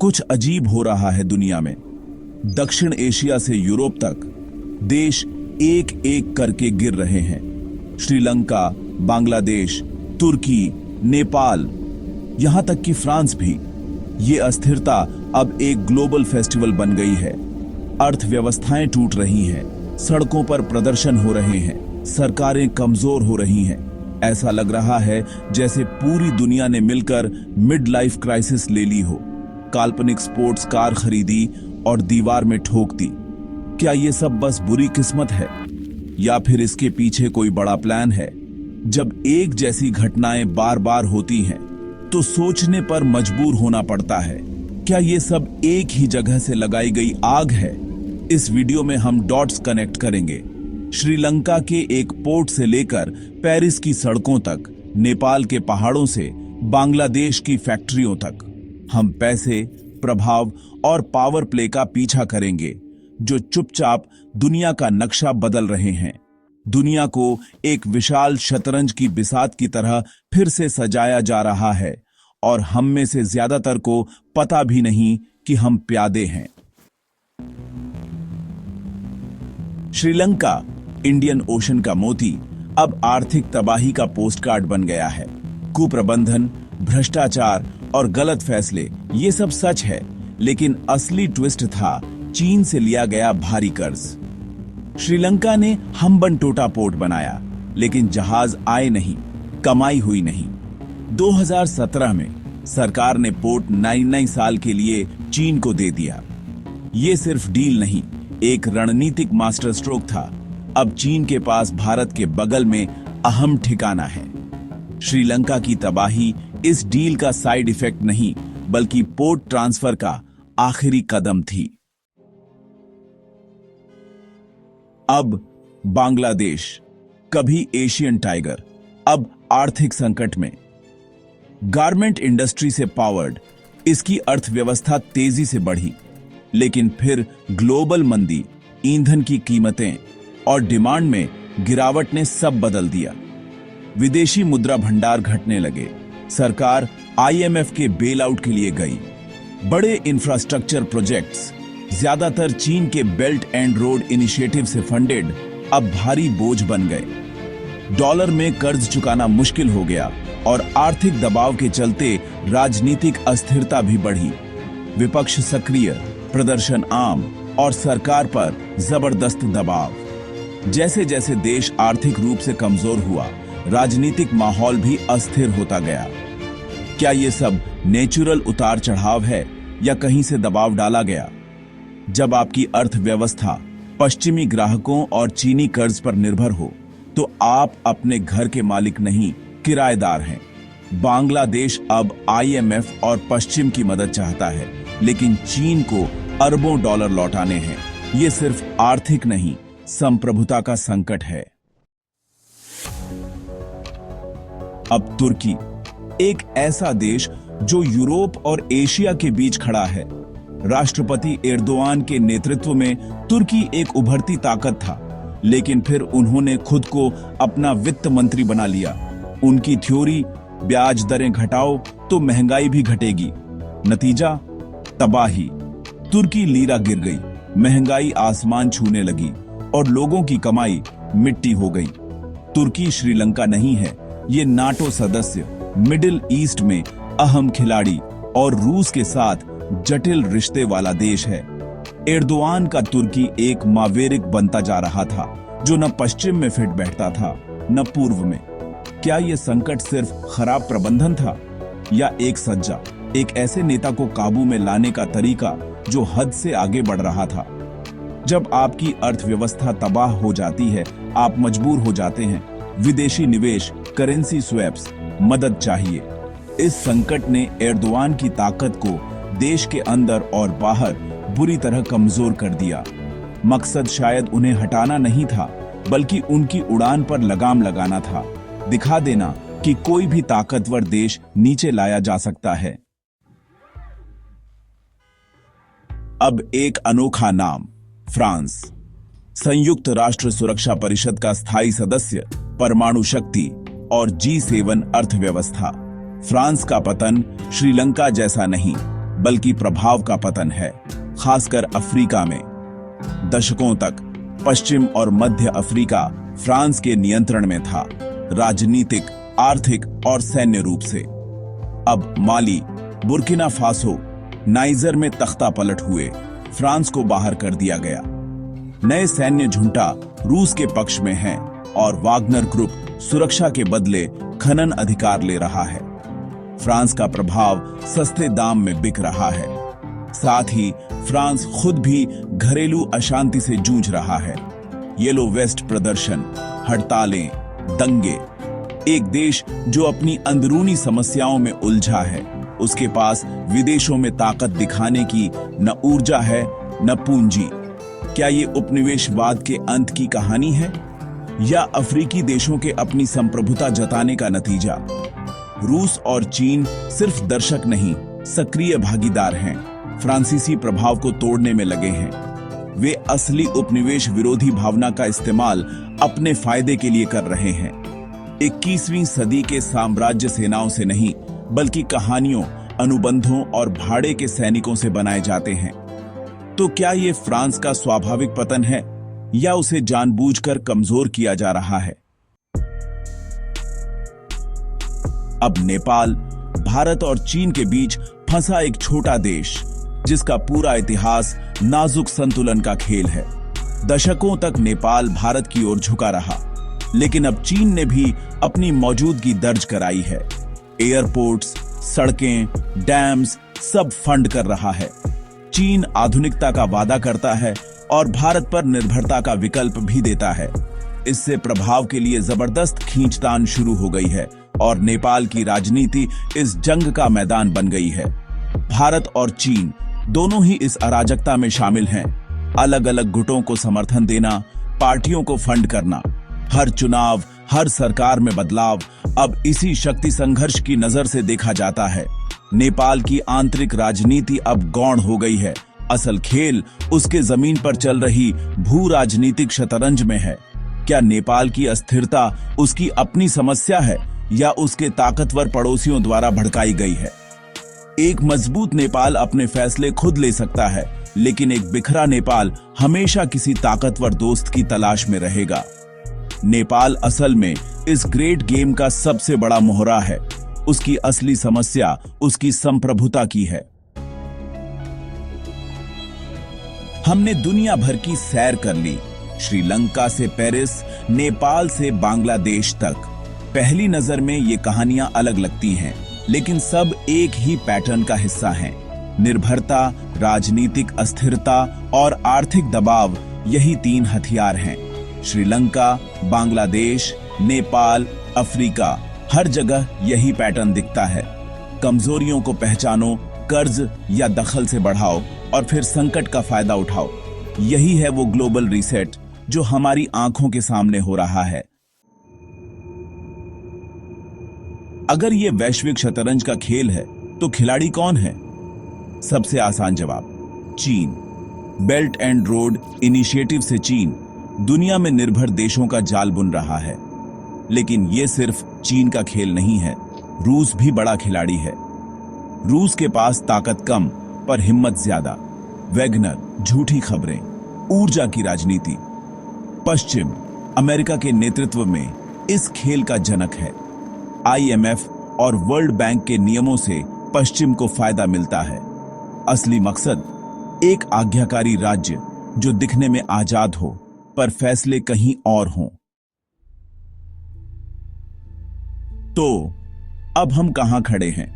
कुछ अजीब हो रहा है दुनिया में। दक्षिण एशिया से यूरोप तक देश एक एक करके गिर रहे हैं। श्रीलंका, बांग्लादेश, तुर्की, नेपाल, यहां तक कि फ्रांस भी। ये अस्थिरता अब एक ग्लोबल फेस्टिवल बन गई है। अर्थव्यवस्थाएं टूट रही हैं, सड़कों पर प्रदर्शन हो रहे हैं, सरकारें कमजोर हो रही हैं। ऐसा लग रहा है जैसे पूरी दुनिया ने मिलकर मिड लाइफ क्राइसिस ले ली हो। काल्पनिक स्पोर्ट्स कार खरीदी और दीवार में ठोक दी। क्या ये सब बस बुरी किस्मत है या फिर इसके पीछे कोई बड़ा प्लान है? जब एक जैसी घटनाएं बार बार होती हैं तो सोचने पर मजबूर होना पड़ता है, क्या ये सब एक ही जगह से लगाई गई आग है? इस वीडियो में हम डॉट्स कनेक्ट करेंगे। श्रीलंका के एक पोर्ट से लेकर पेरिस की सड़कों तक, नेपाल के पहाड़ों से बांग्लादेश की फैक्ट्रियों तक। हम पैसे, प्रभाव और पावर प्ले का पीछा करेंगे जो चुपचाप दुनिया का नक्शा बदल रहे हैं। दुनिया को एक विशाल शतरंज की बिसात की तरह फिर से सजाया जा रहा है और हम में से ज्यादातर को पता भी नहीं कि हम प्यादे हैं। श्रीलंका, इंडियन ओशन का मोती, अब आर्थिक तबाही का पोस्टकार्ड बन गया है। कुप्रबंधन, भ्रष्टाचार और गलत फैसले, ये सब सच है, लेकिन असली ट्विस्ट था चीन से लिया गया भारी कर्ज। श्रीलंका ने हम्बन टोटा पोर्ट बनाया, लेकिन जहाज आए नहीं, कमाई हुई नहीं। 2017 में सरकार ने पोर्ट 99 साल के लिए चीन को दे दिया। ये सिर्फ डील नहीं, एक रणनीतिक मास्टर स्ट्रोक था। अब चीन के पास भारत के बगल में अहम ठिकाना है। श्रीलंका की तबाही इस डील का साइड इफेक्ट नहीं, बल्कि पोर्ट ट्रांसफर का आखिरी कदम थी। अब बांग्लादेश, कभी एशियन टाइगर, अब आर्थिक संकट में। गारमेंट इंडस्ट्री से पावर्ड इसकी अर्थव्यवस्था तेजी से बढ़ी, लेकिन फिर ग्लोबल मंदी, ईंधन की कीमतें और डिमांड में गिरावट ने सब बदल दिया। विदेशी मुद्रा भंडार घटने लगे। सरकार आईएमएफ के बेल आउट के लिए गई। बड़े इंफ्रास्ट्रक्चर प्रोजेक्ट्स, ज्यादातर चीन के बेल्ट एंड रोड इनिशिएटिव से फंडेड, अब भारी बोझ बन गए। डॉलर में कर्ज चुकाना मुश्किल हो गया और आर्थिक दबाव के चलते राजनीतिक अस्थिरता भी बढ़ी। विपक्ष सक्रिय, प्रदर्शन आम और सरकार पर जबरदस्त दबाव। जैसे जैसे देश आर्थिक रूप से कमजोर हुआ, राजनीतिक माहौल भी अस्थिर होता गया। क्या ये सब नेचुरल उतार चढ़ाव है या कहीं से दबाव डाला गया? जब आपकी अर्थव्यवस्था पश्चिमी ग्राहकों और चीनी कर्ज पर निर्भर हो, तो आप अपने घर के मालिक नहीं, किराएदार हैं। बांग्लादेश अब आईएमएफ और पश्चिम की मदद चाहता है, लेकिन चीन को अरबों डॉलर लौटाने हैं। ये सिर्फ आर्थिक नहीं, संप्रभुता का संकट है। अब तुर्की, एक ऐसा देश जो यूरोप और एशिया के बीच खड़ा है। राष्ट्रपति एर्दोआन के नेतृत्व में तुर्की एक उभरती ताकत था, लेकिन फिर उन्होंने खुद को अपना वित्त मंत्री बना लिया। उनकी थ्योरी, ब्याज दरें घटाओ तो महंगाई भी घटेगी। नतीजा, तबाही। तुर्की लीरा गिर गई, महंगाई आसमान छूने लगी और लोगों की कमाई मिट्टी हो गई। तुर्की श्रीलंका नहीं है, ये नाटो सदस्य, मिडिल ईस्ट में अहम खिलाड़ी और रूस के साथ जटिल रिश्ते वाला देश है। एर्दोआन का तुर्की एक मावेरिक बनता जा रहा था, जो न पश्चिम में फिट बैठता था न पूर्व में। क्या यह संकट सिर्फ खराब प्रबंधन था या एक सज्जा, एक ऐसे नेता को काबू में लाने का तरीका जो हद से आगे बढ़ रहा था? जब आपकी अर्थव्यवस्था तबाह हो जाती है, आप मजबूर हो जाते हैं। विदेशी निवेश, करेंसी स्वैप्स, मदद चाहिए। इस संकट ने एर्दोआन की ताकत को देश के अंदर और बाहर बुरी तरह कमजोर कर दिया। मकसद शायद उन्हें हटाना नहीं था, बल्कि उनकी उड़ान पर लगाम लगाना था, दिखा देना कि कोई भी ताकतवर देश नीचे लाया जा सकता है। अब एक अनोखा नाम, फ्रांस। संयुक्त राष्ट्र सुरक्षा परिषद का स्थायी सदस्य, परमाणु शक्ति और G7 अर्थव्यवस्था। फ्रांस का पतन श्रीलंका जैसा नहीं, बल्कि प्रभाव का पतन है, खासकर अफ्रीका में। दशकों तक पश्चिम और मध्य अफ्रीका फ्रांस के नियंत्रण में था, राजनीतिक, आर्थिक और सैन्य रूप से। अब माली, बुर्किना फासो, नाइजर में तख्ता पलट हुए, फ्रांस को बाहर कर दिया गया। नए सैन्य झुंडा रूस के पक्ष में हैं और वागनर ग्रुप सुरक्षा के बदले खनन अधिकार ले रहा है। फ्रांस का प्रभाव सस्ते दाम में बिक रहा है। साथ ही फ्रांस खुद भी घरेलू अशांति से जूझ रहा है। येलो वेस्ट प्रदर्शन, हड़तालें, दंगे। एक देश जो अपनी अंदरूनी समस्याओं में उलझा है, उसके पास विदेशों में ताकत दिखाने की न ऊर्जा है न पूंजी। क्या ये उपनिवेशवाद के अंत की कहानी है या अफ्रीकी देशों के अपनी संप्रभुता जताने का नतीजा? रूस और चीन सिर्फ दर्शक नहीं, सक्रिय भागीदार हैं। फ्रांसीसी प्रभाव को तोड़ने में लगे हैं। वे असली उपनिवेश विरोधी भावना का इस्तेमाल अपने फायदे के लिए कर रहे हैं। 21वीं सदी के साम्राज्य सेनाओं से नहीं, बल्कि कहानियों, अनुबंधों और भाड़े के सैनिकों से बनाए जाते हैं। तो क्या ये फ्रांस का स्वाभाविक पतन है या उसे जानबूझकर कमजोर किया जा रहा है? अब नेपाल भारत और चीन के बीच फंसा एक छोटा देश, जिसका पूरा इतिहास नाजुक संतुलन का खेल है। दशकों तक नेपाल भारत की ओर झुका रहा, लेकिन अब चीन ने भी अपनी मौजूदगी दर्ज कराई है। एयरपोर्ट्स, सड़कें, डैम्स सब फंड कर रहा है। चीन आधुनिकता का वादा करता है और भारत पर निर्भरता का विकल्प भी देता है। इससे प्रभाव के लिए जबरदस्त खींचतान शुरू हो गई है और नेपाल की राजनीति इस जंग का मैदान बन गई है। भारत और चीन दोनों ही इस अराजकता में शामिल हैं। अलग अलग गुटों को समर्थन देना, पार्टियों को फंड करना, हर चुनाव, हर सरकार में बदलाव अब इसी शक्ति संघर्ष की नजर से देखा जाता है। नेपाल की आंतरिक राजनीति अब गौण हो गई है। असल खेल उसके जमीन पर चल रही भू राजनीतिक शतरंज में है। क्या नेपाल की अस्थिरता उसकी अपनी समस्या है या उसके ताकतवर पड़ोसियों द्वारा भड़काई गई है? एक मजबूत नेपाल अपने फैसले खुद ले सकता है, लेकिन एक बिखरा नेपाल हमेशा किसी ताकतवर दोस्त की तलाश में रहेगा। नेपाल असल में इस ग्रेट गेम का सबसे बड़ा मोहरा है। उसकी असली समस्या उसकी संप्रभुता की है। हमने दुनिया भर की सैर कर ली, श्रीलंका से पेरिस, नेपाल से बांग्लादेश तक। पहली नजर में ये कहानियां अलग लगती हैं, लेकिन सब एक ही पैटर्न का हिस्सा हैं। निर्भरता, राजनीतिक अस्थिरता और आर्थिक दबाव, यही 3 हथियार हैं। श्रीलंका, बांग्लादेश, नेपाल, अफ्रीका, हर जगह यही पैटर्न दिखता है। कमजोरियों को पहचानो, कर्ज या दखल से बढ़ाओ और फिर संकट का फायदा उठाओ। यही है वो ग्लोबल रीसेट जो हमारी आंखों के सामने हो रहा है। अगर ये वैश्विक शतरंज का खेल है, तो खिलाड़ी कौन है? सबसे आसान जवाब, चीन। बेल्ट एंड रोड इनिशिएटिव से चीन दुनिया में निर्भर देशों का जाल बुन रहा है। लेकिन ये सिर्फ चीन का खेल नहीं है, रूस भी बड़ा खिलाड़ी है। रूस के पास ताकत कम पर हिम्मत ज्यादा। वैगनर, झूठी खबरें, ऊर्जा की राजनीति। पश्चिम अमेरिका के नेतृत्व में इस खेल का जनक है। IMF और वर्ल्ड बैंक के नियमों से पश्चिम को फायदा मिलता है। असली मकसद एक आज्ञाकारी राज्य जो दिखने में आजाद हो पर फैसले कहीं और हों। तो अब हम कहां खड़े हैं?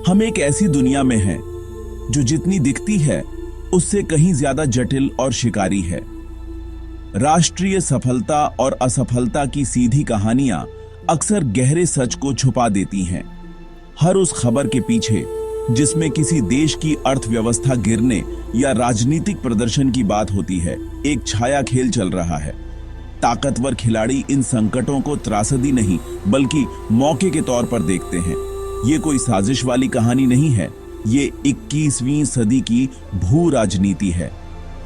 हम एक ऐसी दुनिया में हैं जो जितनी दिखती है उससे कहीं ज्यादा जटिल और शिकारी है। राष्ट्रीय सफलता और असफलता की सीधी कहानियां अक्सर गहरे सच को छुपा देती हैं। हर उस खबर के पीछे जिसमें किसी देश की अर्थव्यवस्था गिरने या राजनीतिक प्रदर्शन की बात होती है, एक छाया खेल चल रहा है। ताकतवर खिलाड़ी इन संकटों को त्रासदी नहीं बल्कि मौके के तौर पर देखते हैं। ये कोई साजिश वाली कहानी नहीं है, ये 21वीं सदी की भू राजनीति है।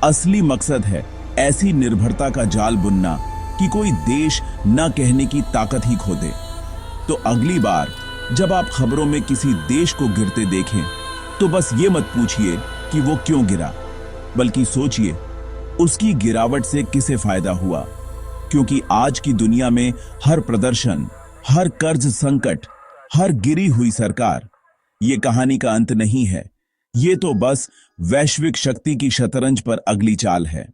असली मकसद है ऐसी निर्भरता का जाल बुनना कि कोई देश न कहने की ताकत ही खो दे। तो अगली बार जब आप खबरों में किसी देश को गिरते देखें, तो बस ये मत पूछिए कि वो क्यों गिरा, बल्कि सोचिए उसकी गिरावट से किसे फायदा हुआ। क्योंकि आज की दुनिया में हर प्रदर्शन, हर कर्ज संकट, हर गिरी हुई सरकार, ये कहानी का अंत नहीं है। ये तो बस वैश्विक शक्ति की शतरंज पर अगली चाल है।